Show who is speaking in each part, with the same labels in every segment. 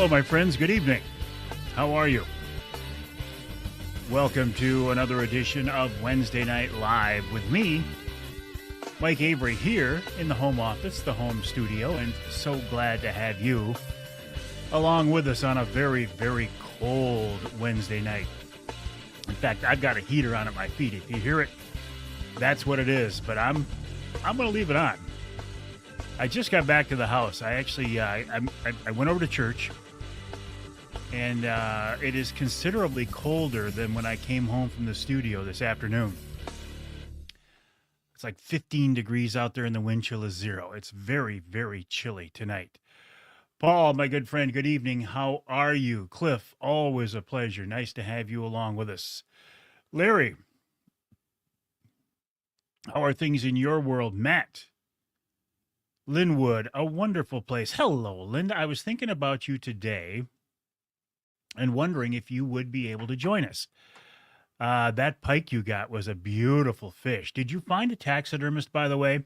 Speaker 1: Hello, my friends. Good evening. How are you? Welcome to another edition of Wednesday Night Live with me, Mike Avery, here in the home office, the home studio, and so glad to have you along with us on a very, very cold Wednesday night. In fact, I've got a heater on at my feet. If you hear it, that's what it is. But I'm going to leave it on. I just got back to the house. I actually I went over to church, and it is considerably colder than when I came home from the studio this afternoon. It's like 15 degrees out there, and the wind chill is 0. It's very, very chilly tonight. Paul, my good friend, good evening. How are you? Cliff, always a pleasure. Nice to have you along with us. Larry, how are things in your world? Matt, Linwood, a wonderful place. Hello, Linda. I was thinking about you today and wondering if you would be able to join us. That pike you got was a beautiful fish. Did you find a taxidermist, by the way?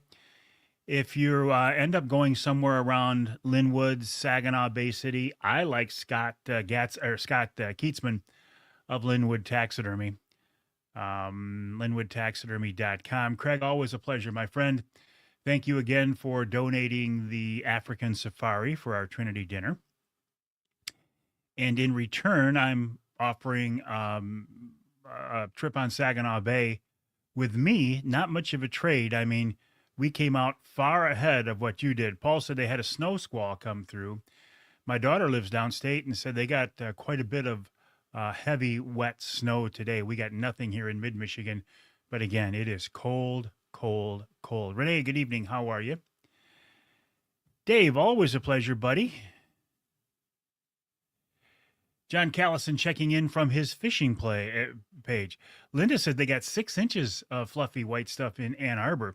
Speaker 1: If you end up going somewhere around Linwood, Saginaw Bay City, I like Scott Keatsman of Linwood Taxidermy, linwoodtaxidermy.com. Craig, always a pleasure, my friend. Thank you again for donating the African safari for our Trinity dinner. And in return, I'm offering a trip on Saginaw Bay with me. Not much of a trade. I mean, we came out far ahead of what you did. Paul said they had a snow squall come through. My daughter lives downstate and said they got quite a bit of heavy, wet snow today. We got nothing here in mid-Michigan. But again, it is cold, cold, cold. Renee, good evening. How are you? Dave, always a pleasure, buddy. John Callison checking in from his fishing page. Linda said they got 6 inches of fluffy white stuff in Ann Arbor.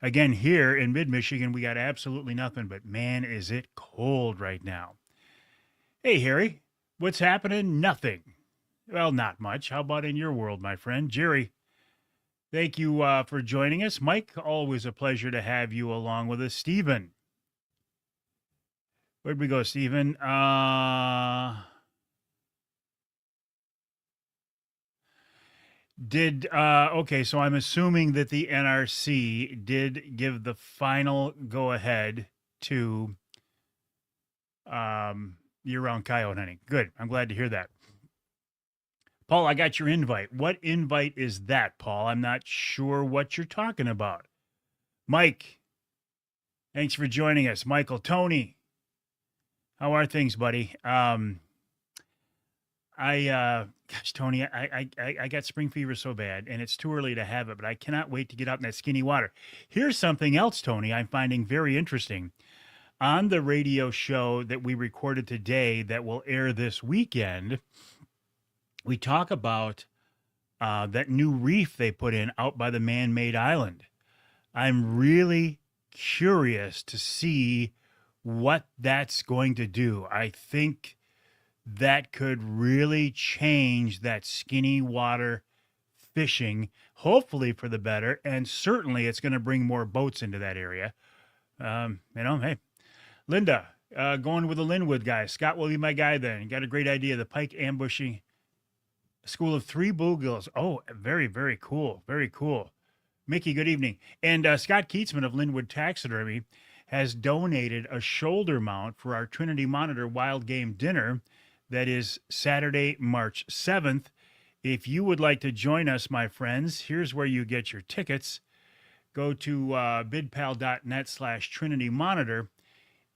Speaker 1: Again, here in mid-Michigan, we got absolutely nothing, but man, is it cold right now. Hey, Harry, what's happening? Nothing. Well, not much. How about in your world, my friend? Jerry, thank you for joining us. Mike, always a pleasure to have you along with us. Stephen. Where'd we go, Stephen? Okay, so I'm assuming that the NRC did give the final go-ahead to year-round coyote hunting. Good. I'm glad to hear that. Paul, I got your invite. What invite is that, Paul? I'm not sure what you're talking about. Mike, thanks for joining us. Michael, Tony, how are things, buddy? Gosh, Tony, I got spring fever so bad, and it's too early to have it, but I cannot wait to get out in that skinny water. Here's something else, Tony, I'm finding very interesting. On the radio show that we recorded today that will air this weekend, we talk about that new reef they put in out by the man-made island. I'm really curious to see what that's going to do. I think that could really change that skinny water fishing, hopefully for the better, and certainly it's going to bring more boats into that area. Hey, Linda, going with the Linwood guy. Scott will be my guy then. You got a great idea. The pike ambushing school of 3 bluegills. Oh, very, very cool. Very cool. Mickey, good evening. And Scott Keatsman of Linwood Taxidermy has donated a shoulder mount for our Trinity Monitor Wild Game Dinner. That is Saturday, March 7th. If you would like to join us, my friends, here's where you get your tickets. Go to bidpal.net/Trinity Monitor,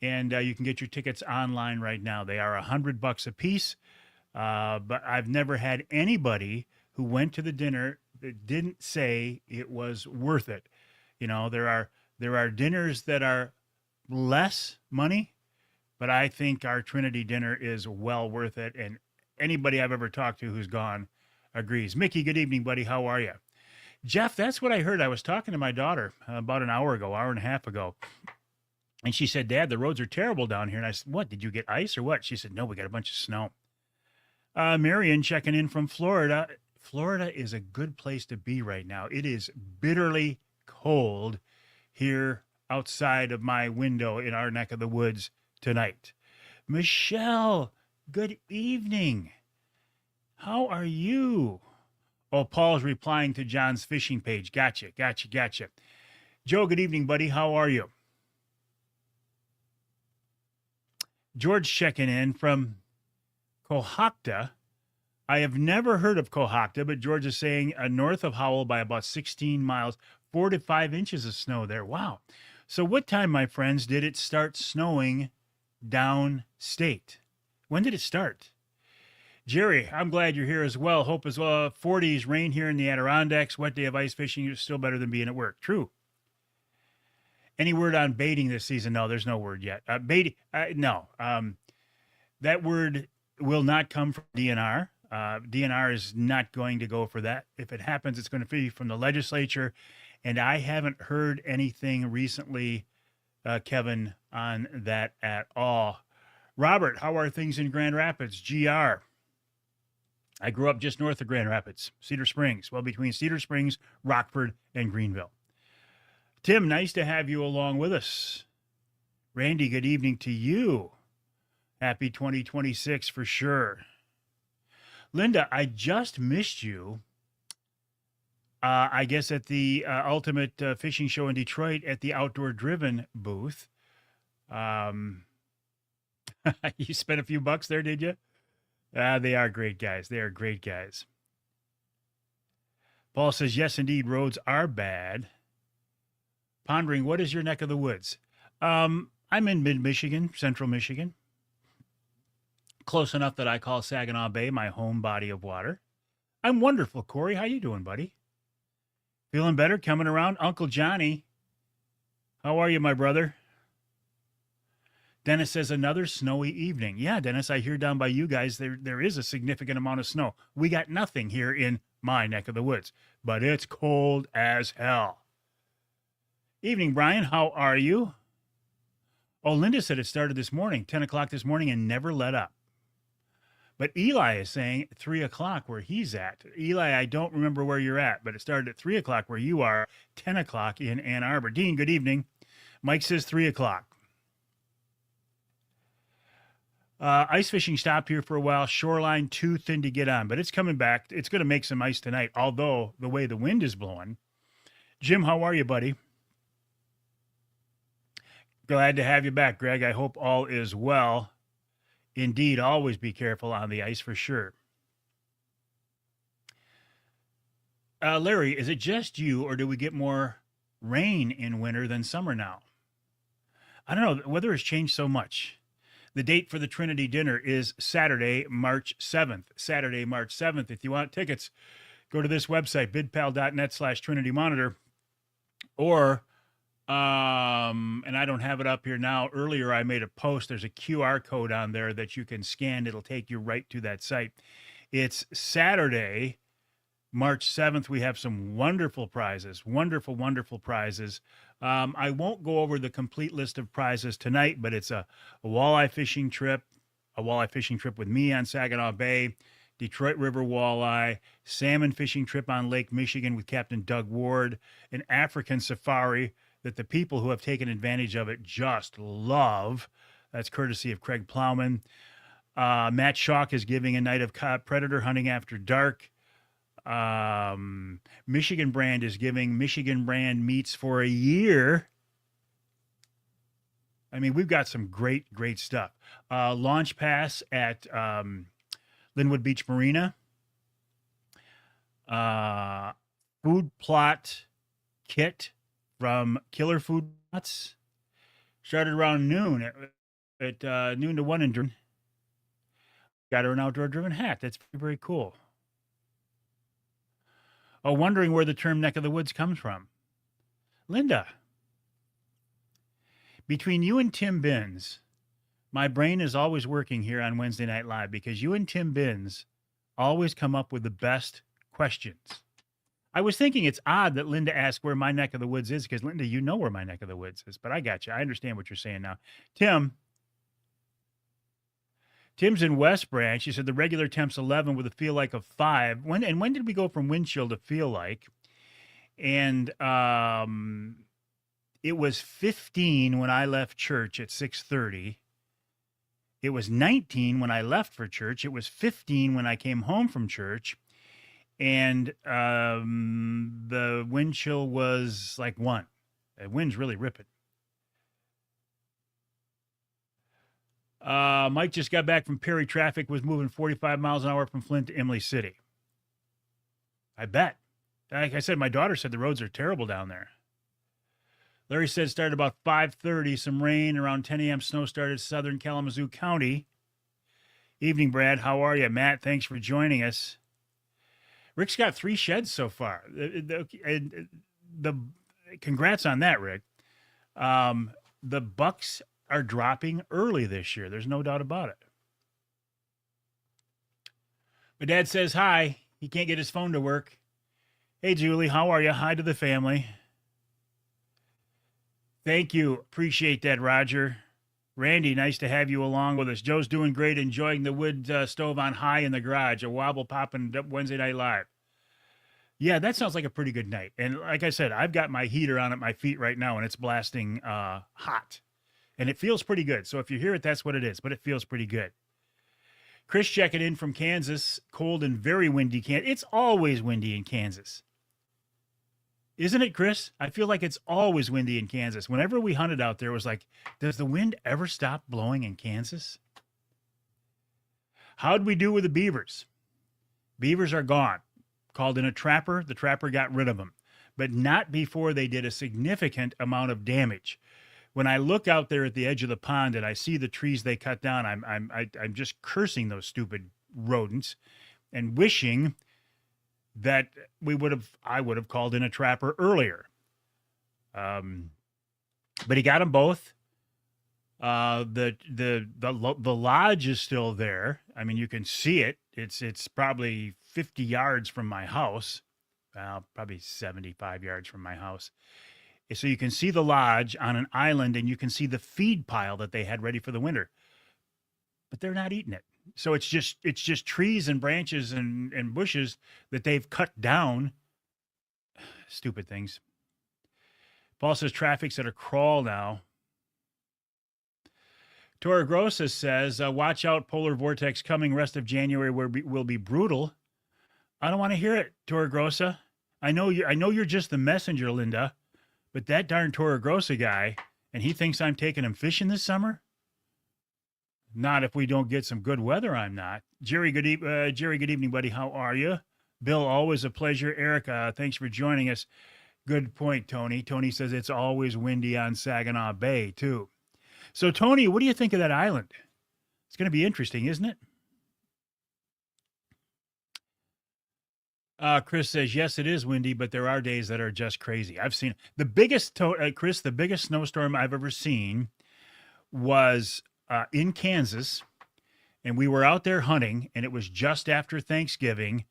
Speaker 1: and you can get your tickets online right now. They are $100 a piece, but I've never had anybody who went to the dinner that didn't say it was worth it. You know, there are dinners that are less money, but I think our Trinity dinner is well worth it, and anybody I've ever talked to who's gone agrees. Mickey, good evening, buddy. How are you? Jeff, that's what I heard. I was talking to my daughter about an hour and a half ago, and she said, Dad, the roads are terrible down here. And I said, what, did you get ice or what? She said, no, we got a bunch of snow. Marion checking in from Florida. Florida is a good place to be right now. It is bitterly cold here outside of my window in our neck of the woods tonight. Michelle, Good evening. How are you? Oh, Paul's replying to John's fishing page. Gotcha. Joe, good evening, buddy. How are you? George checking in from Cohocton. I have never heard of Cohocton, but George is saying north of Howell by about 16 miles, 4 to 5 inches of snow there. Wow. So what time, my friends, did it start snowing downstate? When did it start? Jerry, I'm glad you're here as well. Hope as well. 40s, rain here in the Adirondacks. Wet day of ice fishing is still better than being at work. True. Any word on baiting this season? No, there's no word yet. Baiting, no. That word will not come from DNR. DNR is not going to go for that. If it happens, it's going to be from the legislature. And I haven't heard anything recently, Kevin, on that at all. Robert, how are things in Grand Rapids? GR. I grew up just north of Grand Rapids, Cedar Springs, well, between Cedar Springs, Rockford, and Greenville. Tim, nice to have you along with us. Randy, good evening to you. Happy 2026 for sure. Linda, I just missed you. I guess at the Ultimate Fishing Show in Detroit at the Outdoor Driven booth. You spent a few bucks there, did you? They are great guys. They are great guys. Paul says, yes, indeed, roads are bad. Pondering, what is your neck of the woods? I'm in mid-Michigan, central Michigan. Close enough that I call Saginaw Bay my home body of water. I'm wonderful, Corey. How you doing, buddy? Feeling better? Coming around? Uncle Johnny, how are you, my brother? Dennis says, another snowy evening. Yeah, Dennis, I hear down by you guys there is a significant amount of snow. We got nothing here in my neck of the woods, but it's cold as hell. Evening, Brian. How are you? Oh, Linda said it started this morning, 10 o'clock this morning, and never let up. But Eli is saying 3 o'clock where he's at. Eli, I don't remember where you're at, but it started at 3 o'clock where you are, 10 o'clock in Ann Arbor. Dean, good evening. Mike says 3 o'clock. Ice fishing stopped here for a while. Shoreline too thin to get on, but it's coming back. It's going to make some ice tonight, although the way the wind is blowing. Jim, how are you, buddy? Glad to have you back, Greg. I hope all is well. Indeed, always be careful on the ice for sure. Larry, is it just you, or do we get more rain in winter than summer now? I don't know. The weather has changed so much. The date for the Trinity dinner is Saturday, March 7th. Saturday, March 7th. If you want tickets, go to this website, bidpal.net/Trinity Monitor. Or, and I don't have it up here now. Earlier, I made a post. There's a QR code on there that you can scan. It'll take you right to that site. It's Saturday, March 7th. We have some wonderful prizes, wonderful prizes. I won't go over the complete list of prizes tonight, but it's a walleye fishing trip with me on Saginaw Bay, Detroit River walleye, salmon fishing trip on Lake Michigan with Captain Doug Ward, an African safari that the people who have taken advantage of it just love. That's courtesy of Craig Plowman. Matt Schalk is giving a night of predator hunting after dark. Michigan Brand is giving Michigan Brand meats for a year. I mean, we've got some great stuff. Launch pass at Linwood Beach Marina. Food plot kit from Killer Food Plots. Started around noon at noon to 1 in. Got her an outdoor driven hat. That's very cool. Oh, wondering where the term neck of the woods comes from. Linda, between you and Tim Binns, my brain is always working here on Wednesday Night Live because you and Tim Binns always come up with the best questions. I was thinking it's odd that Linda asked where my neck of the woods is because, Linda, you know where my neck of the woods is, but I got you. I understand what you're saying now. Tim's in West Branch. He said the regular temp's 11 with a feel like of 5. When did we go from wind chill to feel like? And it was 15 when I left church at 6:30. It was 19 when I left for church. It was 15 when I came home from church. And the wind chill was like 1. The wind's really ripping. Mike just got back from Perry. Traffic was moving 45 miles an hour from Flint to Emily City. I bet. Like I said, my daughter said the roads are terrible down there. Larry said started about 5:30. Some rain around 10 a.m. Snow started southern Kalamazoo County. Evening, Brad. How are you? Matt, thanks for joining us. Rick's got 3 sheds so far. The congrats on that, Rick. The bucks are dropping early this year. There's no doubt about it. My dad says hi. He can't get his phone to work. Hey, Julie, how are you? Hi to the family. Thank you. Appreciate that, Roger. Randy, nice to have you along with us. Joe's doing great, enjoying the wood stove on high in the garage. A wobble popping Wednesday Night Live. Yeah, that sounds like a pretty good night. And like I said, I've got my heater on at my feet right now, and it's blasting hot. And it feels pretty good. So if you hear it, that's what it is. But it feels pretty good. Chris checking in from Kansas. Cold and very windy. It's always windy in Kansas. Isn't it, Chris? I feel like it's always windy in Kansas. Whenever we hunted out there, it was like, does the wind ever stop blowing in Kansas? How'd we do with the beavers? Beavers are gone. Called in a trapper. The trapper got rid of them, but not before they did a significant amount of damage. When I look out there at the edge of the pond and I see the trees they cut down, I'm just cursing those stupid rodents and wishing that I would have called in a trapper earlier. But he got them both. The lodge is still there. I mean, you can see it. It's probably 50 yards from my house. Probably 75 yards from my house. So you can see the lodge on an island, and you can see the feed pile that they had ready for the winter. But they're not eating it. So it's just trees and branches and bushes that they've cut down. Stupid things. Paul says traffic's at a crawl now. Tora Grossa says, watch out, polar vortex coming rest of January will be brutal. I don't want to hear it, Tora Grossa. I know you're just the messenger, Linda, but that darn Tora Grossa guy, and he thinks I'm taking him fishing this summer? Not if we don't get some good weather, I'm not. Jerry, good evening, buddy. How are you? Bill, always a pleasure. Erica, thanks for joining us. Good point, Tony. Tony says it's always windy on Saginaw Bay, too. So, Tony, what do you think of that island? It's going to be interesting, isn't it? Chris says, yes, it is windy, but there are days that are just crazy. I've seen the biggest, Chris, the biggest snowstorm I've ever seen was in Kansas, and we were out there hunting, and it was just after Thanksgiving,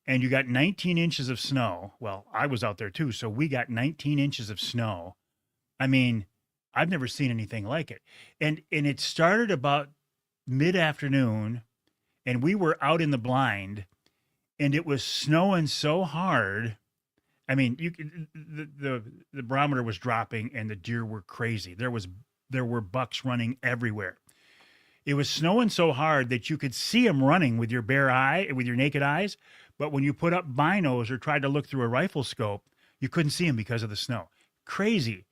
Speaker 1: and you got 19 inches of snow. Well, I was out there too, so we got 19 inches of snow. I mean, I've never seen anything like it. And it started about mid-afternoon, and we were out in the blind, and it was snowing so hard. I mean, the barometer was dropping, and the deer were crazy. There were bucks running everywhere. It was snowing so hard that you could see them running with your naked eyes. But when you put up binos or tried to look through a rifle scope, you couldn't see them because of the snow. Crazy.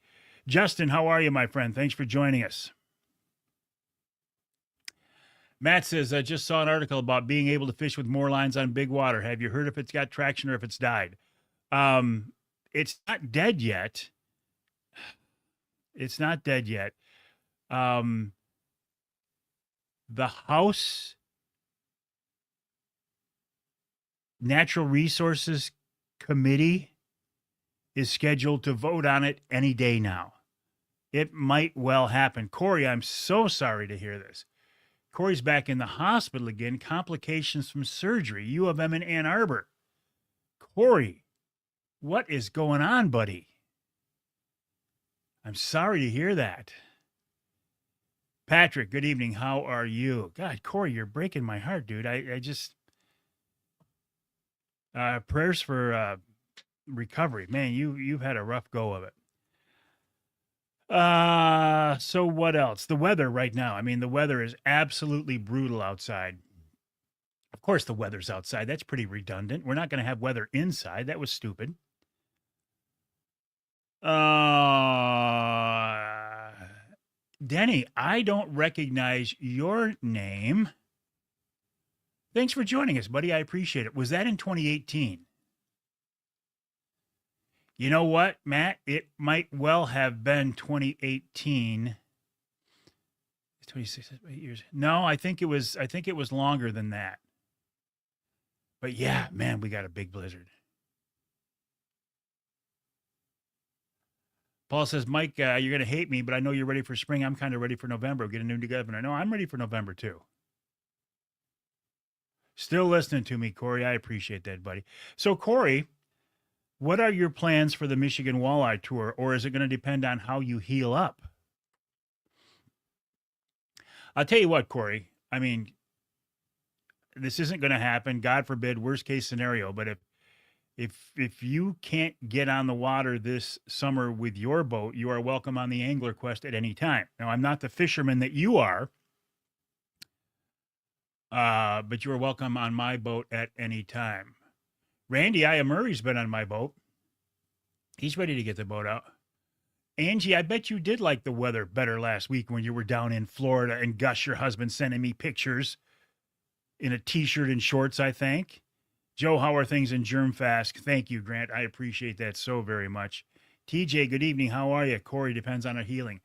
Speaker 1: Justin, how are you, my friend? Thanks for joining us. Matt says, I just saw an article about being able to fish with more lines on big water. Have you heard if it's got traction or if it's died? It's not dead yet. It's not dead yet. The House Natural Resources Committee is scheduled to vote on it any day now. It might well happen. Corey, I'm so sorry to hear this. Corey's back in the hospital again, complications from surgery, U of M in Ann Arbor. Corey, what is going on, buddy? I'm sorry to hear that. Patrick, good evening. How are you? God, Corey, you're breaking my heart, dude. I just, prayers for recovery. Man, you've had a rough go of it. So what else? The weather right now. I mean, the weather is absolutely brutal outside. Of course, the weather's outside. That's pretty redundant. We're not going to have weather inside. That was stupid. Denny, I don't recognize your name. Thanks for joining us, buddy. I appreciate it. Was that in 2018? You know what, Matt? It might well have been 2018. 26, 8 years. No, I think it was longer than that. But yeah, man, we got a big blizzard. Paul says, Mike, you're going to hate me, but I know you're ready for spring. I'm kind of ready for November. Get a new governor. No, I'm ready for November too. Still listening to me, Corey. I appreciate that, buddy. So, Corey, what are your plans for the Michigan Walleye Tour, or is it going to depend on how you heal up? I'll tell you what, Corey. I mean, this isn't going to happen. God forbid, worst case scenario. But if you can't get on the water this summer with your boat, you are welcome on the Angler Quest at any time. Now, I'm not the fisherman that you are, but you are welcome on my boat at any time. Randy Murray's been on my boat. He's ready to get the boat out. Angie, I bet you did like the weather better last week when you were down in Florida and Gus, your husband, sending me pictures in a t-shirt and shorts, I think. Joe, how are things in Germfast? Thank you, Grant. I appreciate that so very much. TJ, good evening. How are you? Corey, depends on our healing.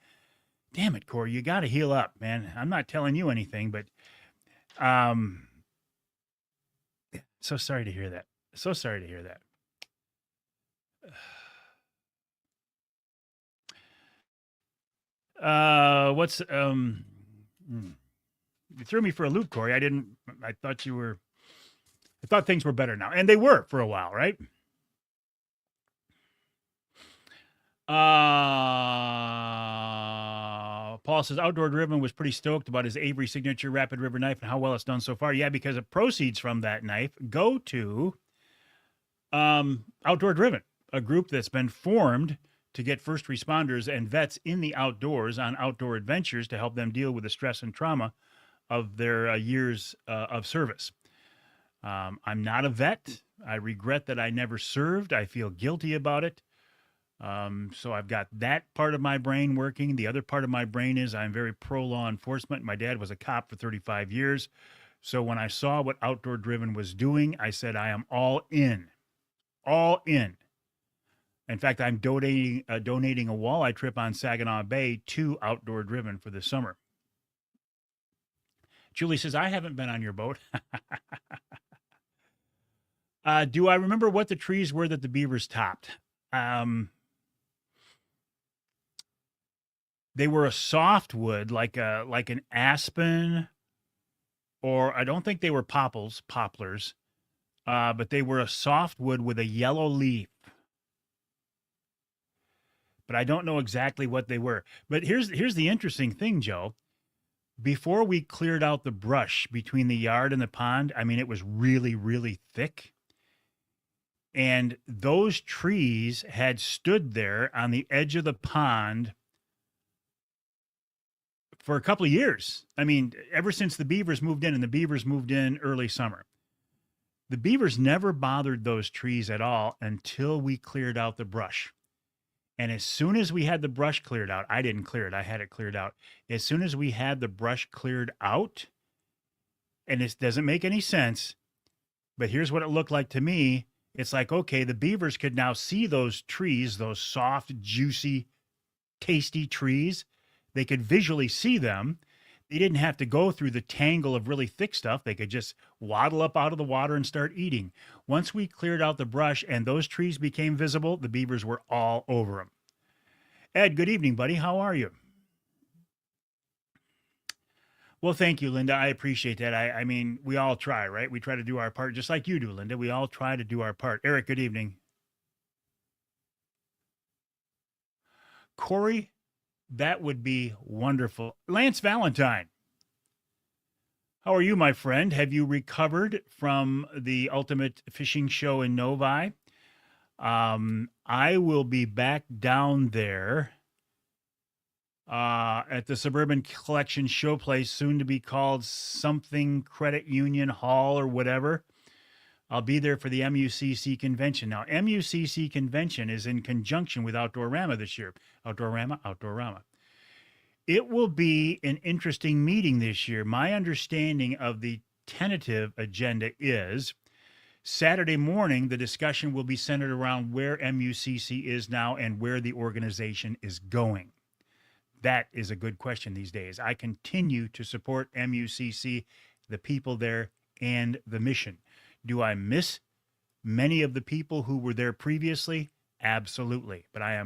Speaker 1: Damn it, Corey, you got to heal up, man. I'm not telling you anything, but so sorry to hear that. So sorry to hear that. You threw me for a loop, Corey. I thought things were better now. And they were for a while, right? Paul says outdoor driven was pretty stoked about his Avery signature Rapid River knife and how well it's done so far. Yeah, because the proceeds from that knife go to Outdoor Driven, a group that's been formed to get first responders and vets in the outdoors on outdoor adventures to help them deal with the stress and trauma of their years of service. I'm not a vet. I regret that I never served. I feel guilty about it. So I've got that part of my brain working. The other part of my brain is I'm very pro law enforcement. My dad was a cop for 35 years. So when I saw what Outdoor Driven was doing, I said, I am all in. All in. In fact, I'm donating a walleye trip on Saginaw Bay to Outdoor Driven for this summer. Julie says, I haven't been on your boat. Do I remember what the trees were that the beavers topped? They were a softwood, like an aspen, or I don't think they were poplars, but they were a softwood with a yellow leaf. But I don't know exactly what they were. But here's the interesting thing, Joe. Before we cleared out the brush between the yard and the pond, I mean, it was really, really thick. And those trees had stood there on the edge of the pond for a couple of years. I mean, ever since the beavers moved in, and the beavers moved in early summer. The beavers never bothered those trees at all until we cleared out the brush. And as soon as we had the brush cleared out, I didn't clear it, I had it cleared out. As soon as we had the brush cleared out, and this doesn't make any sense, but here's what it looked like to me. It's like, okay, the beavers could now see those trees, those soft, juicy, tasty trees. They could visually see them. They didn't have to go through the tangle of really thick stuff. They could just waddle up out of the water and start eating. Once we cleared out the brush and those trees became visible, the beavers were all over them. Ed, good evening, buddy. How are you? Well, thank you, Linda. I appreciate that. I mean, we all try, right? We try to do our part just like you do, Linda. We all try to do our part. Eric, good evening. Corey, that would be wonderful. Lance Valentine, how are you, my friend? Have you recovered from the Ultimate Fishing Show in Novi? I will be back down there at the Suburban Collection Showplace, soon to be called something Credit Union Hall or whatever. I'll be there for the MUCC convention. Now, MUCC convention is in conjunction with Outdoorama this year. Outdoorama. It will be an interesting meeting this year. My understanding of the tentative agenda is Saturday morning, the discussion will be centered around where MUCC is now and where the organization is going. That is a good question these days. I continue to support MUCC, the people there, and the mission. Do I miss many of the people who were there previously? Absolutely. But I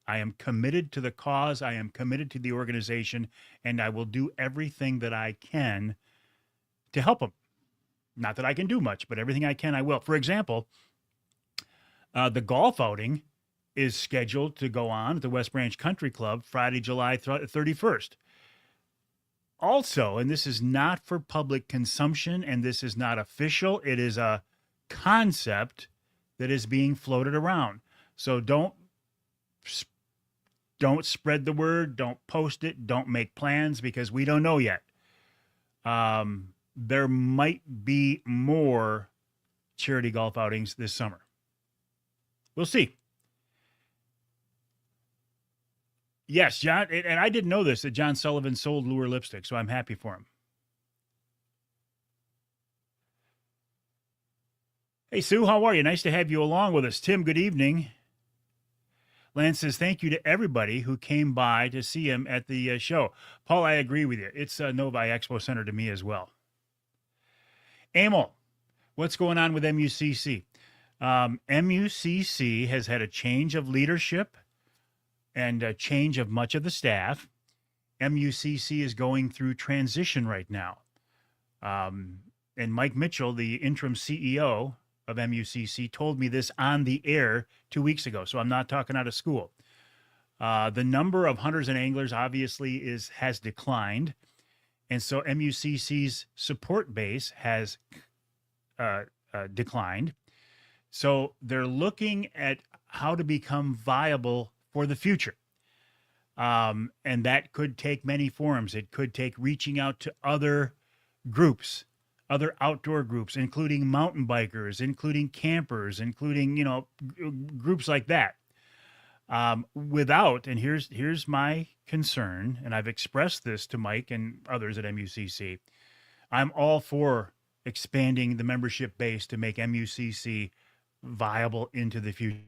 Speaker 1: am committed to the cause. I am committed to the organization, and I will do everything that I can to help them. Not that I can do much, but everything I can, I will. For example, the golf outing is scheduled to go on at the West Branch Country Club Friday, July 31st. Also, and this is not for public consumption, and this is not official, it is a concept that is being floated around. So don't spread the word, don't post it, don't make plans, because we don't know yet. There might be more charity golf outings this summer. We'll see. Yes, John, and I didn't know this, that John Sullivan sold Lure lipstick, so I'm happy for him. Hey, Sue, how are you? Nice to have you along with us. Tim, good evening. Lance says, thank you to everybody who came by to see him at the show. Paul, I agree with you. It's Novi Expo Center to me as well. Emil, what's going on with MUCC? MUCC has had a change of leadership and a change of much of the staff. MUCC is going through transition right now. And Mike Mitchell, the interim CEO of MUCC, told me this on the air 2 weeks ago, so I'm not talking out of school. The number of hunters and anglers obviously has declined, and so MUCC's support base has declined. So they're looking at how to become viable for the future. And that could take many forms. It could take reaching out to other groups, other outdoor groups, including mountain bikers, including campers, including, groups like that. And here's my concern, and I've expressed this to Mike and others at MUCC. I'm all for expanding the membership base to make MUCC viable into the future.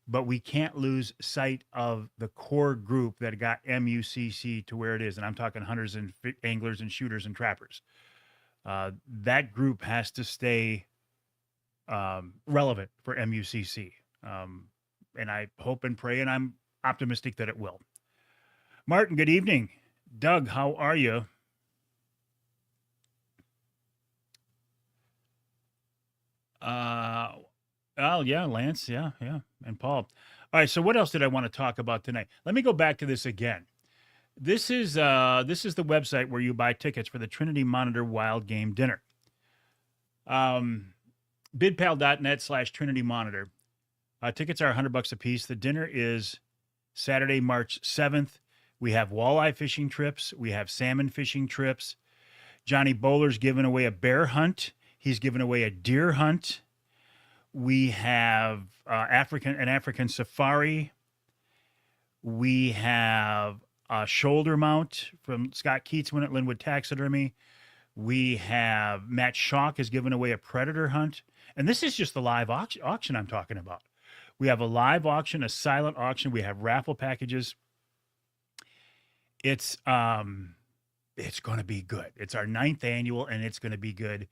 Speaker 1: But we can't lose sight of the core group that got MUCC to where it is. And I'm talking hunters and anglers and shooters and trappers. That group has to stay relevant for MUCC. And I hope and pray, and I'm optimistic that it will. Martin, good evening. Doug, how are you? Oh, yeah, Lance, yeah, and Paul. All right, so what else did I want to talk about tonight? Let me go back to this again. This is the website where you buy tickets for the Trinity Monitor Wild Game Dinner. Bidpal.net/Trinity Monitor. Tickets are $100 a piece. The dinner is Saturday, March 7th. We have walleye fishing trips. We have salmon fishing trips. Johnny Bowler's giving away a bear hunt. He's giving away a deer hunt. We have an African safari. We have a shoulder mount from Scott Keatsman at Linwood Taxidermy. We have Matt Schalk is giving away a predator hunt. And this is just the live auction I'm talking about. We have a live auction, a silent auction. We have raffle packages. It's going to be good. It's our 9th annual, and it's going to be good.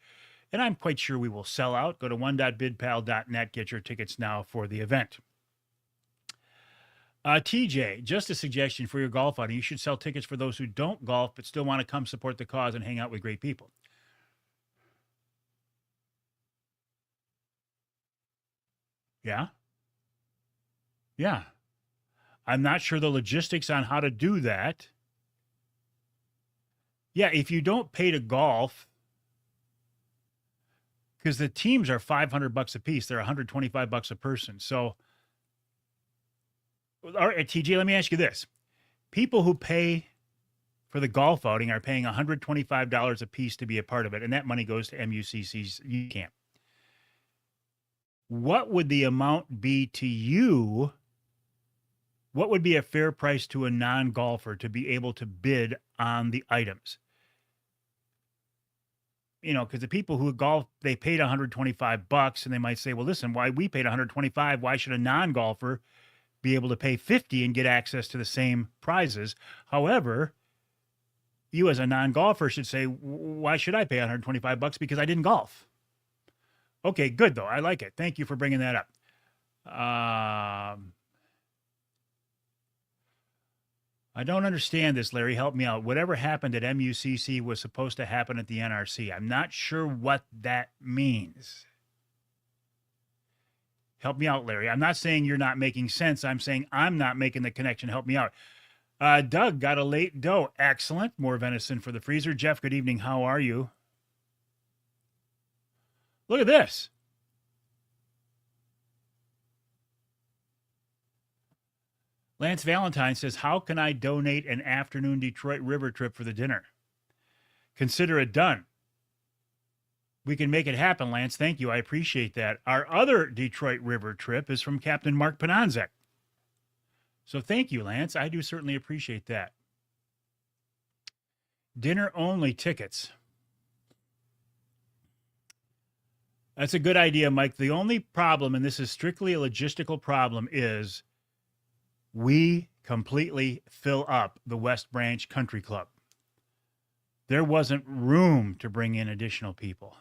Speaker 1: And I'm quite sure we will sell out. Go to one.bidpal.net. Get your tickets now for the event. TJ, just a suggestion for your golf outing. You should sell tickets for those who don't golf but still want to come support the cause and hang out with great people. Yeah? Yeah. I'm not sure the logistics on how to do that. Yeah, if you don't pay to golf, because the teams are $500 a piece, they're $125 a person. So, all right, TJ, let me ask you this: People who pay for the golf outing are paying $125 a piece to be a part of it, and that money goes to MUCC's youth camp. What would the amount be to you? What would be a fair price to a non-golfer to be able to bid on the items? You know, because the people who golf, they paid $125, and they might say, well, listen, why we paid $125, why should a non-golfer be able to pay $50 and get access to the same prizes? However, you as a non-golfer should say, why should I pay $125 because I didn't golf? Okay, good, though. I like it. Thank you for bringing that up. I don't understand this, Larry. Help me out. Whatever happened at MUCC was supposed to happen at the NRC. I'm not sure what that means. Help me out, Larry. I'm not saying you're not making sense. I'm saying I'm not making the connection. Help me out. Doug got a late dough. Excellent. More venison for the freezer. Jeff, good evening. How are you? Look at this. Lance Valentine says, how can I donate an afternoon Detroit River trip for the dinner? Consider it done. We can make it happen, Lance. Thank you. I appreciate that. Our other Detroit River trip is from Captain Mark Pananzek. So thank you, Lance. I do certainly appreciate that. Dinner only tickets. That's a good idea, Mike. The only problem, and this is strictly a logistical problem, is we completely fill up the West Branch Country Club. There wasn't room to bring in additional people.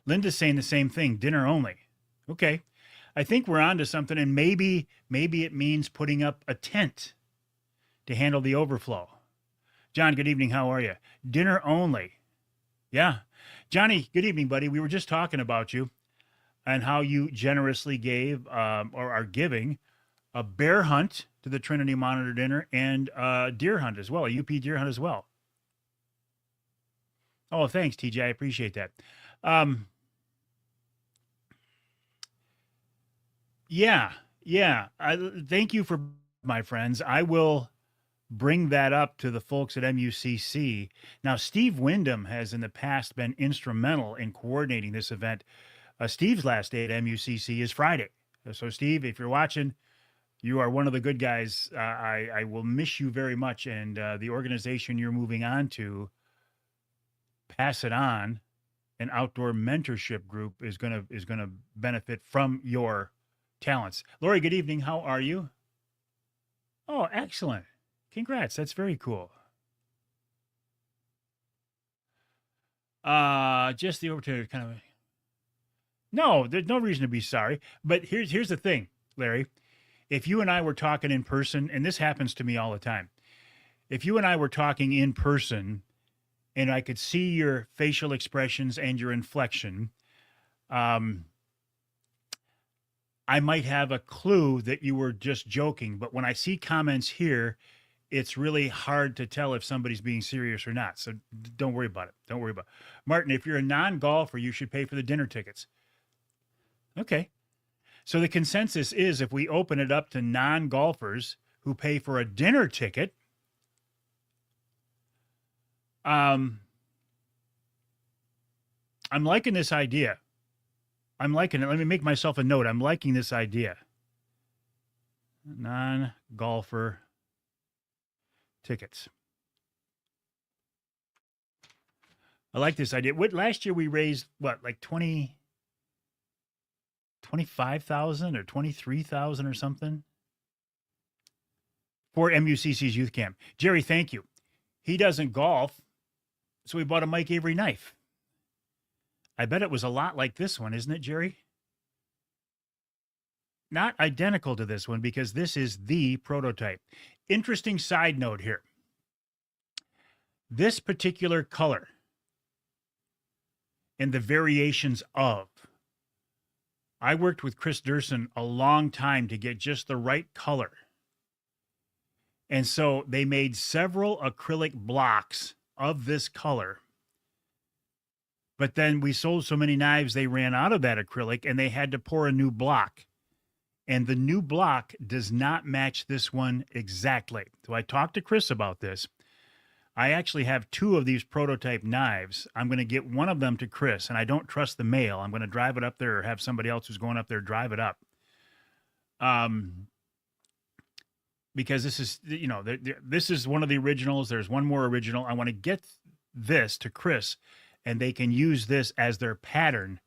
Speaker 1: Linda's saying the same thing, dinner only. Okay. I think we're on to something, and maybe it means putting up a tent to handle the overflow. John, good evening. How are you? Dinner only. Yeah. Johnny, good evening, buddy. We were just talking about you and how you generously gave or are giving a bear hunt to the Trinity Monitor dinner and a deer hunt as well, a UP deer hunt as well. Oh, thanks, TJ. I appreciate that. Yeah. Thank you for my friends. I will bring that up to the folks at MUCC. Now, Steve Wyndham has in the past been instrumental in coordinating this event. Steve's last day at MUCC is Friday. So, Steve, if you're watching, you are one of the good guys. I will miss you very much. And the organization you're moving on to, Pass It On, an outdoor mentorship group, is gonna benefit from your talents. Lori, good evening. How are you? Oh, excellent. Congrats. That's very cool. Just the opportunity kind of. No, there's no reason to be sorry. But here's the thing, Larry. If you and I were talking in person, and this happens to me all the time, if you and I were talking in person and I could see your facial expressions and your inflection, I might have a clue that you were just joking. But when I see comments here, it's really hard to tell if somebody's being serious or not. So don't worry about it. Don't worry about it. Martin, if you're a non-golfer, you should pay for the dinner tickets. Okay. So the consensus is if we open it up to non-golfers who pay for a dinner ticket, I'm liking this idea. I'm liking it. Let me make myself a note. I'm liking this idea. Non-golfer tickets. I like this idea. Last year we raised like 25,000 or 23,000 or something for MUCC's youth camp. Jerry, thank you. He doesn't golf, so we bought a Mike Avery knife. I bet it was a lot like this one, isn't it, Jerry? Not identical to this one because this is the prototype. Interesting side note here. This particular color and the variations of, I worked with Chris Durson a long time to get just the right color. And so they made several acrylic blocks of this color. But then we sold so many knives, they ran out of that acrylic and they had to pour a new block. And the new block does not match this one exactly. So I talked to Chris about this. I actually have 2 of these prototype knives. I'm going to get one of them to Chris, and I don't trust the mail. I'm going to drive it up there or have somebody else who's going up there drive it up. Because this is, this is one of the originals. There's one more original. I want to get this to Chris, and they can use this as their pattern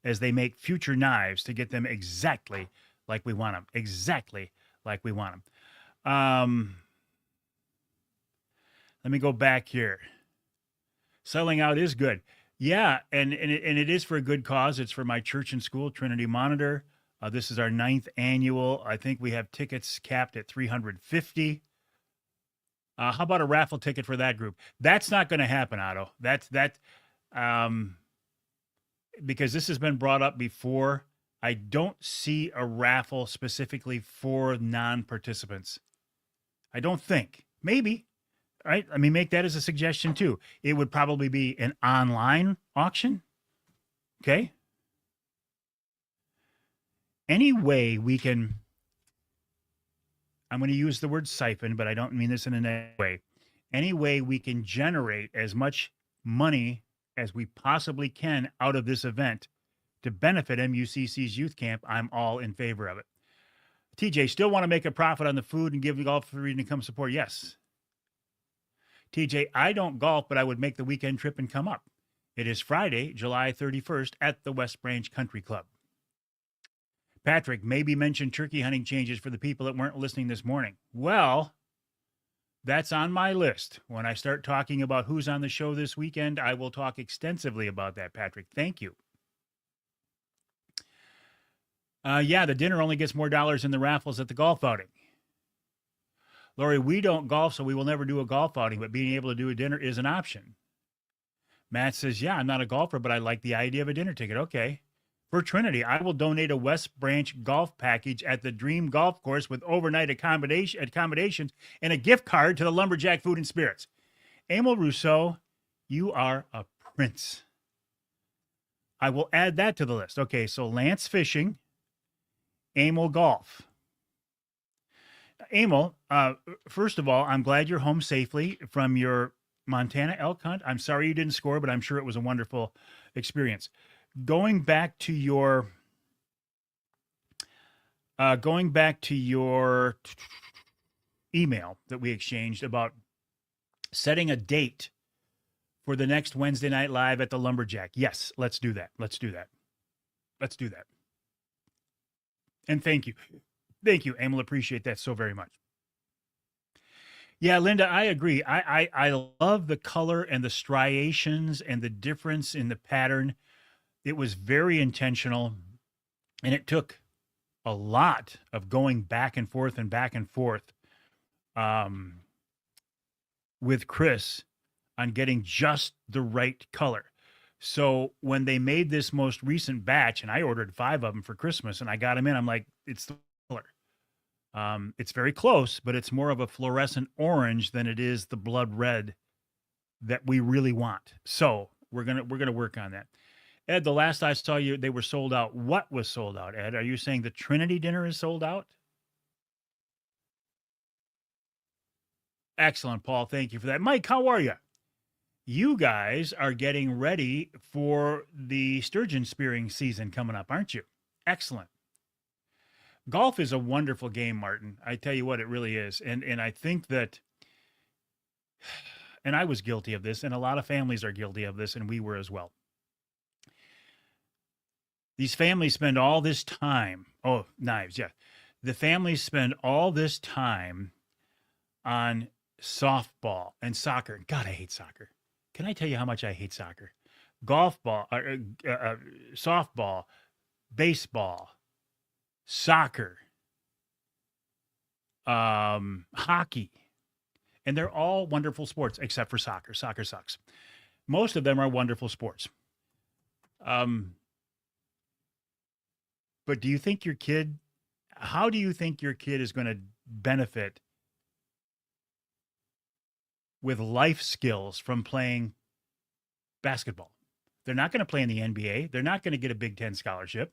Speaker 1: as they make future knives to get them exactly like we want them. Exactly like we want them. Let me go back here. Selling out is good. Yeah, and it is for a good cause. It's for my church and school, Trinity Monitor. This is our 9th annual. I think we have tickets capped at 350. How about a raffle ticket for that group? That's not going to happen, Otto. Because this has been brought up before. I don't see a raffle specifically for non-participants. I don't think. Maybe. Right? I mean, make that as a suggestion too. It would probably be an online auction. Okay. Any way we can, I'm going to use the word siphon, but I don't mean this in a negative way. Any way we can generate as much money as we possibly can out of this event to benefit MUCC's youth camp, I'm all in favor of it. TJ, still want to make a profit on the food and give the golf for reason to come support? Yes. TJ, I don't golf, but I would make the weekend trip and come up. It is Friday, July 31st at the West Branch Country Club. Patrick, maybe mention turkey hunting changes for the people that weren't listening this morning. Well, that's on my list. When I start talking about who's on the show this weekend, I will talk extensively about that, Patrick. Thank you. Yeah, the dinner only gets more dollars in the raffles at the golf outing. Lori, we don't golf, so we will never do a golf outing, but being able to do a dinner is an option. Matt says, yeah, I'm not a golfer, but I like the idea of a dinner ticket. Okay. For Trinity, I will donate a West Branch golf package at the Dream Golf Course with overnight accommodations and a gift card to the Lumberjack Food and Spirits. Emil Rousseau, you are a prince. I will add that to the list. Okay, so Lance Fishing, Emil Golf. Emil, first of all, I'm glad you're home safely from your Montana elk hunt. I'm sorry you didn't score, but I'm sure it was a wonderful experience. Going back to your email that we exchanged about setting a date for the next Wednesday night live at the Lumberjack. Yes, let's do that. Let's do that. And thank you. Thank you, Emil. Appreciate that so very much. Yeah, Linda, I agree. I love the color and the striations and the difference in the pattern. It was very intentional, and it took a lot of going back and forth with Chris on getting just the right color. So when they made this most recent batch, and I ordered 5 of them for Christmas, and I got them in, I'm like, it's the color. It's very close, but it's more of a fluorescent orange than it is the blood red that we really want. So we're gonna work on that. Ed, the last I saw you, they were sold out. What was sold out, Ed? Are you saying the Trinity dinner is sold out? Excellent, Paul. Thank you for that. Mike, how are you? You guys are getting ready for the sturgeon spearing season coming up, aren't you? Excellent. Golf is a wonderful game, Martin. I tell you what, it really is. And I think that, and I was guilty of this, and a lot of families are guilty of this, and we were as well. These families spend all this time, knives, yeah. The families spend all this time on softball and soccer. God, I hate soccer. Can I tell you how much I hate soccer? Softball, baseball, soccer, hockey. And they're all wonderful sports, except for soccer. Soccer sucks. Most of them are wonderful sports. But how do you think your kid is going to benefit with life skills from playing basketball? They're not going to play in the NBA. They're not going to get a Big Ten scholarship.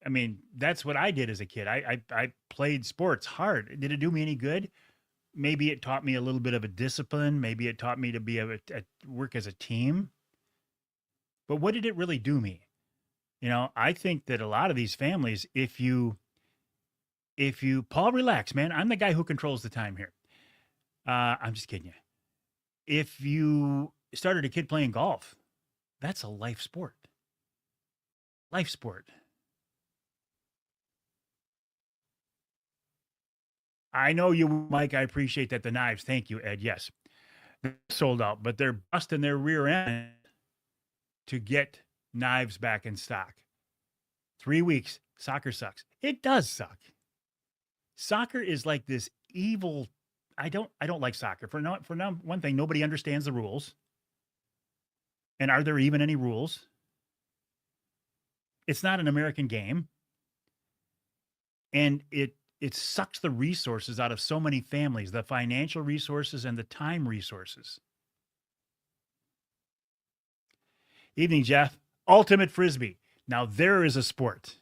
Speaker 1: I mean, that's what I did as a kid. I played sports hard. Did it do me any good? Maybe it taught me a little bit of a discipline. Maybe it taught me to be able to work as a team. But what did it really do me? I think that a lot of these families, if you Paul, relax, man. I'm the guy who controls the time here. I'm just kidding you. If you started a kid playing golf, that's a life sport. Life sport. I know you, Mike. I appreciate that. The knives. Thank you, Ed. Yes, they're sold out, but they're busting their rear end to get knives back in stock. 3 weeks. Soccer sucks. It does suck. Soccer is like this evil. I don't like soccer. For one thing, nobody understands the rules. And are there even any rules? It's not an American game. And it sucks the resources out of so many families, the financial resources and the time resources. Evening, Jeff. Ultimate Frisbee. Now, there is a sport.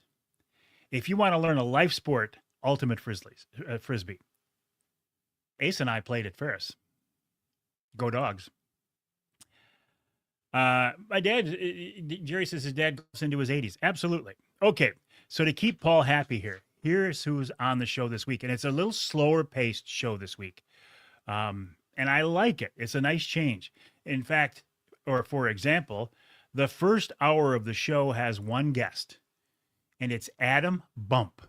Speaker 1: If you want to learn a life sport, Ultimate Frisbee. Ace and I played at Ferris. Go Dogs. My dad, Jerry says his dad goes into his 80s. Absolutely. Okay. So to keep Paul happy here, here's who's on the show this week. And it's a little slower paced show this week. And I like it. It's a nice change. In fact, or for example, the first hour of the show has one guest, and it's Adam Bump.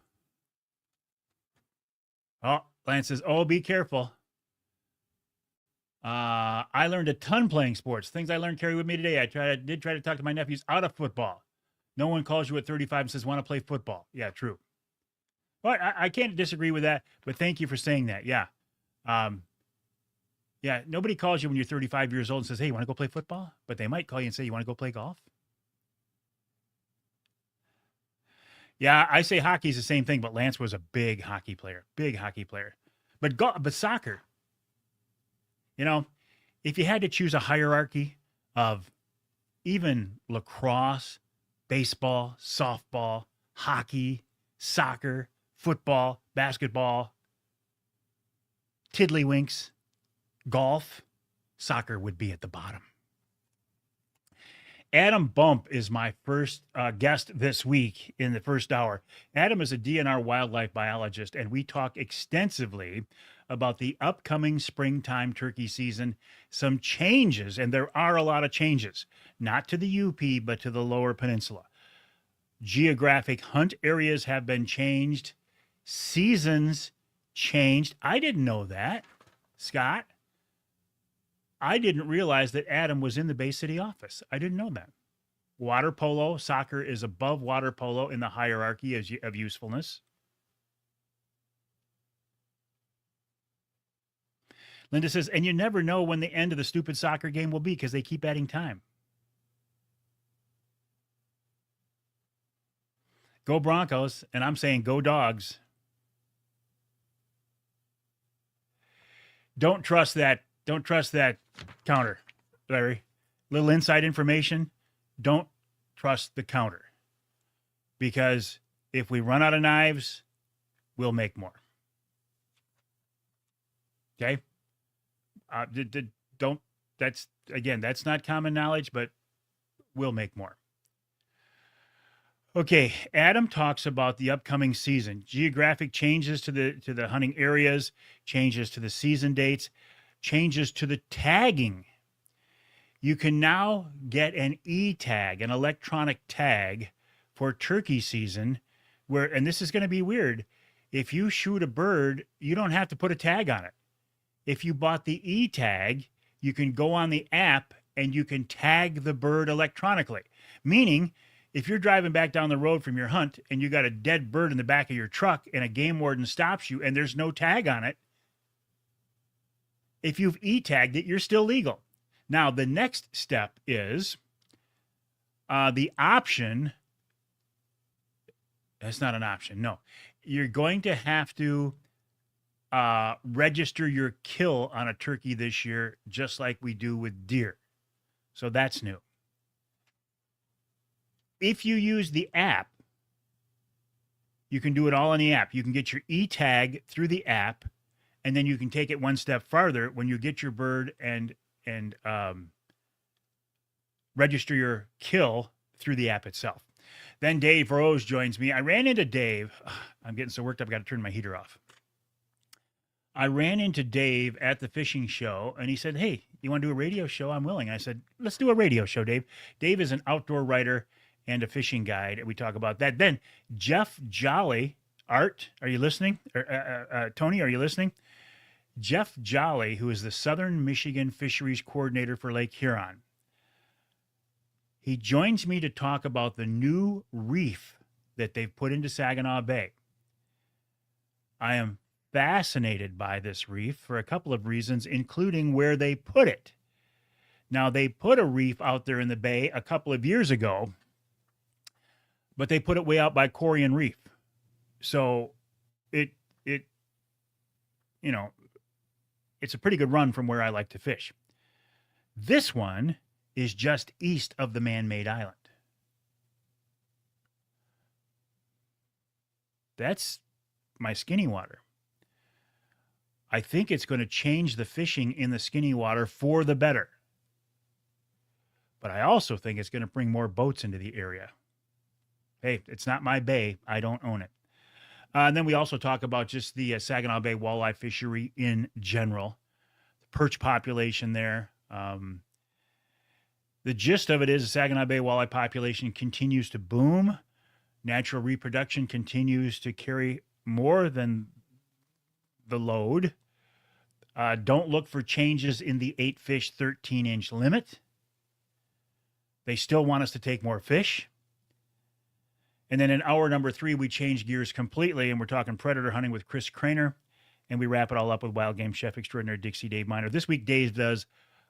Speaker 1: Oh, Lance says, oh, be careful. I learned a ton playing sports. Things I learned carry with me today. I did try to talk to my nephews out of football. No one calls you at 35 and says, want to play football. Yeah, true. Well, I can't disagree with that, but thank you for saying that. Yeah. Yeah, nobody calls you when you're 35 years old and says, hey, you want to go play football? But they might call you and say, you want to go play golf? Yeah, I say hockey's the same thing, but Lance was a big hockey player. But soccer, if you had to choose a hierarchy of even lacrosse, baseball, softball, hockey, soccer, football, basketball, tiddlywinks, golf, soccer would be at the bottom. Adam Bump is my first guest this week in the first hour. Adam is a DNR wildlife biologist, and we talk extensively about the upcoming springtime turkey season, some changes, and there are a lot of changes, not to the UP, but to the lower peninsula. Geographic hunt areas have been changed. Seasons changed. I didn't know that, Scott. I didn't realize that Adam was in the Bay City office. I didn't know that. Water polo, soccer is above water polo in the hierarchy of usefulness. Linda says, and you never know when the end of the stupid soccer game will be because they keep adding time. Go Broncos, and I'm saying go Dogs. Don't trust that counter, Larry. Little inside information. Don't trust the counter. Because if we run out of knives, we'll make more. Okay? That's not common knowledge, but we'll make more. Okay, Adam talks about the upcoming season, geographic changes to the hunting areas, changes to the season dates, changes to the tagging. You can now get an e-tag, an electronic tag for turkey season and this is going to be weird. If you shoot a bird, you don't have to put a tag on it. If you bought the e-tag, you can go on the app and you can tag the bird electronically, meaning if you're driving back down the road from your hunt and you got a dead bird in the back of your truck and a game warden stops you and there's no tag on it, if you've e-tagged it, you're still legal. Now, the next step is the option. That's not an option. No, you're going to have to register your kill on a turkey this year, just like we do with deer. So that's new. If you use the app, You can do it all on the app. You can get your e-tag through the app, and then you can take it one step farther when you get your bird and register your kill through the app itself. Then Dave Rose joins me. I ran into Dave. I'm getting so worked up, I've got to turn my heater off. I ran into Dave at the fishing show, and he said, hey, you want to do a radio show? I'm willing. And I said, let's do a radio show, Dave. Dave is an outdoor writer and a fishing guide, and we talk about that. Then Jeff Jolly, Art, are you listening? Tony, are you listening? Jeff Jolly, who is the Southern Michigan Fisheries Coordinator for Lake Huron. He joins me to talk about the new reef that they've put into Saginaw Bay. I am fascinated by this reef for a couple of reasons, including where they put it. Now, they put a reef out there in the bay a couple of years ago, but they put it way out by Corian Reef. So it's a pretty good run from where I like to fish. This one is just east of the man-made island. That's my skinny water. I think it's going to change the fishing in the skinny water for the better. But I also think it's going to bring more boats into the area. Hey, it's not my bay. I don't own it. And then we also talk about just the Saginaw Bay walleye fishery in general, the perch population there. The gist of it is the Saginaw Bay walleye population continues to boom. Natural reproduction continues to carry more than the load. Don't look for changes in the 8-fish, 13-inch limit. They still want us to take more fish. And then in hour number 3, we change gears completely, and we're talking predator hunting with Chris Craner, and we wrap it all up with wild game chef extraordinaire Dixie Dave Miner. This week, Dave does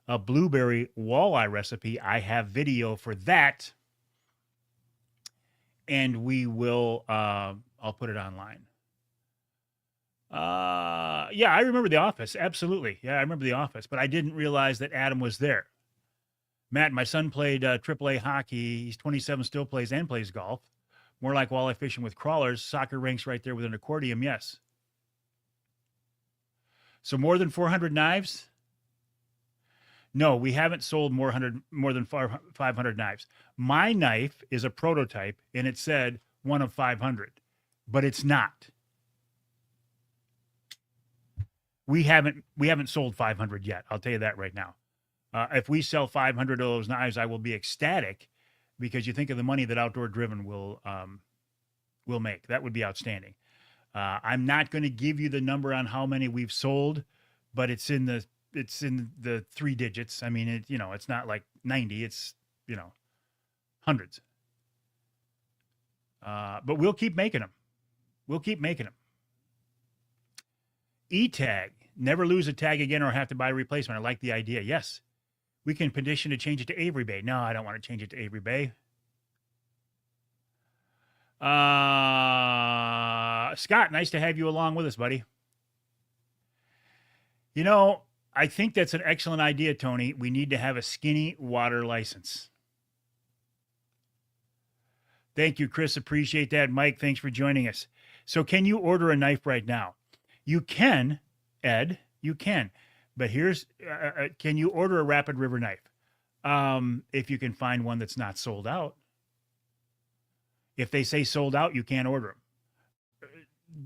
Speaker 1: a blueberry walleye recipe. I have video for that, and we will, I'll put it online. Yeah, I remember The Office. Absolutely. Yeah, I remember The Office, but I didn't realize that Adam was there. Matt, my son played AAA hockey. He's 27, still plays and plays golf. More like walleye fishing with crawlers. Soccer ranks right there with an accordion, yes. So more than 400 knives? No, we haven't sold more than 500 knives. My knife is a prototype, and it said one of 500, but it's not. We haven't sold 500 yet. I'll tell you that right now. If we sell 500 of those knives, I will be ecstatic, because you think of the money that Outdoor Driven will make. That would be outstanding. I'm not going to give you the number on how many we've sold, but it's in the 3 digits. I mean, it's not like 90. It's hundreds. But we'll keep making them. E-tag. Never lose a tag again or have to buy a replacement. I like the idea. Yes. We can petition to change it to Avery Bay. No, I don't want to change it to Avery Bay. Scott, nice to have you along with us, buddy. I think that's an excellent idea, Tony. We need to have a skinny water license. Thank you, Chris. Appreciate that. Mike, thanks for joining us. So can you order a knife right now? You can, Ed. You can. But here's, can you order a Rapid River knife? If you can find one that's not sold out. If they say sold out, you can't order them.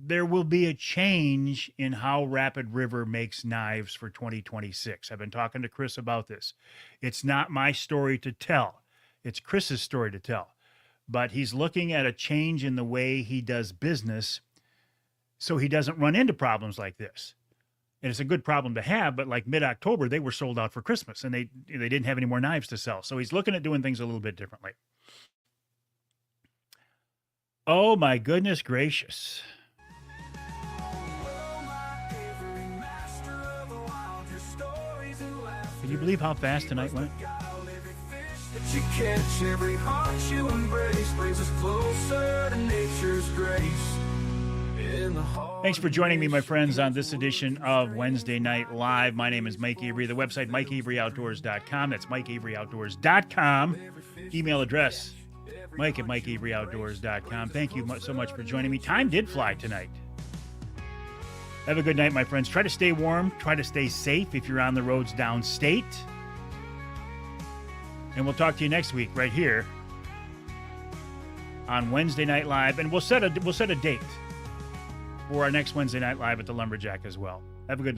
Speaker 1: There will be a change in how Rapid River makes knives for 2026. I've been talking to Chris about this. It's not my story to tell. It's Chris's story to tell. But he's looking at a change in the way he does business so he doesn't run into problems like this. And it's a good problem to have, but like mid-October, they were sold out for Christmas, and they didn't have any more knives to sell. So he's looking at doing things a little bit differently. Oh, my goodness gracious. Can you believe how fast tonight went?
Speaker 2: You catch every heart you embrace, brings us closer to nature's grace.
Speaker 1: Thanks for joining me, my friends, on this edition of Wednesday Night Live. My name is Mike Avery. The website, MikeAveryOutdoors.com. That's MikeAveryOutdoors.com. Email address, Mike at MikeAveryOutdoors.com. Thank you so much for joining me. Time did fly tonight. Have a good night, my friends. Try to stay warm. Try to stay safe if you're on the roads downstate. And we'll talk to you next week right here on Wednesday Night Live. And we'll set a date for our next Wednesday Night Live at the Lumberjack as well. Have a good night.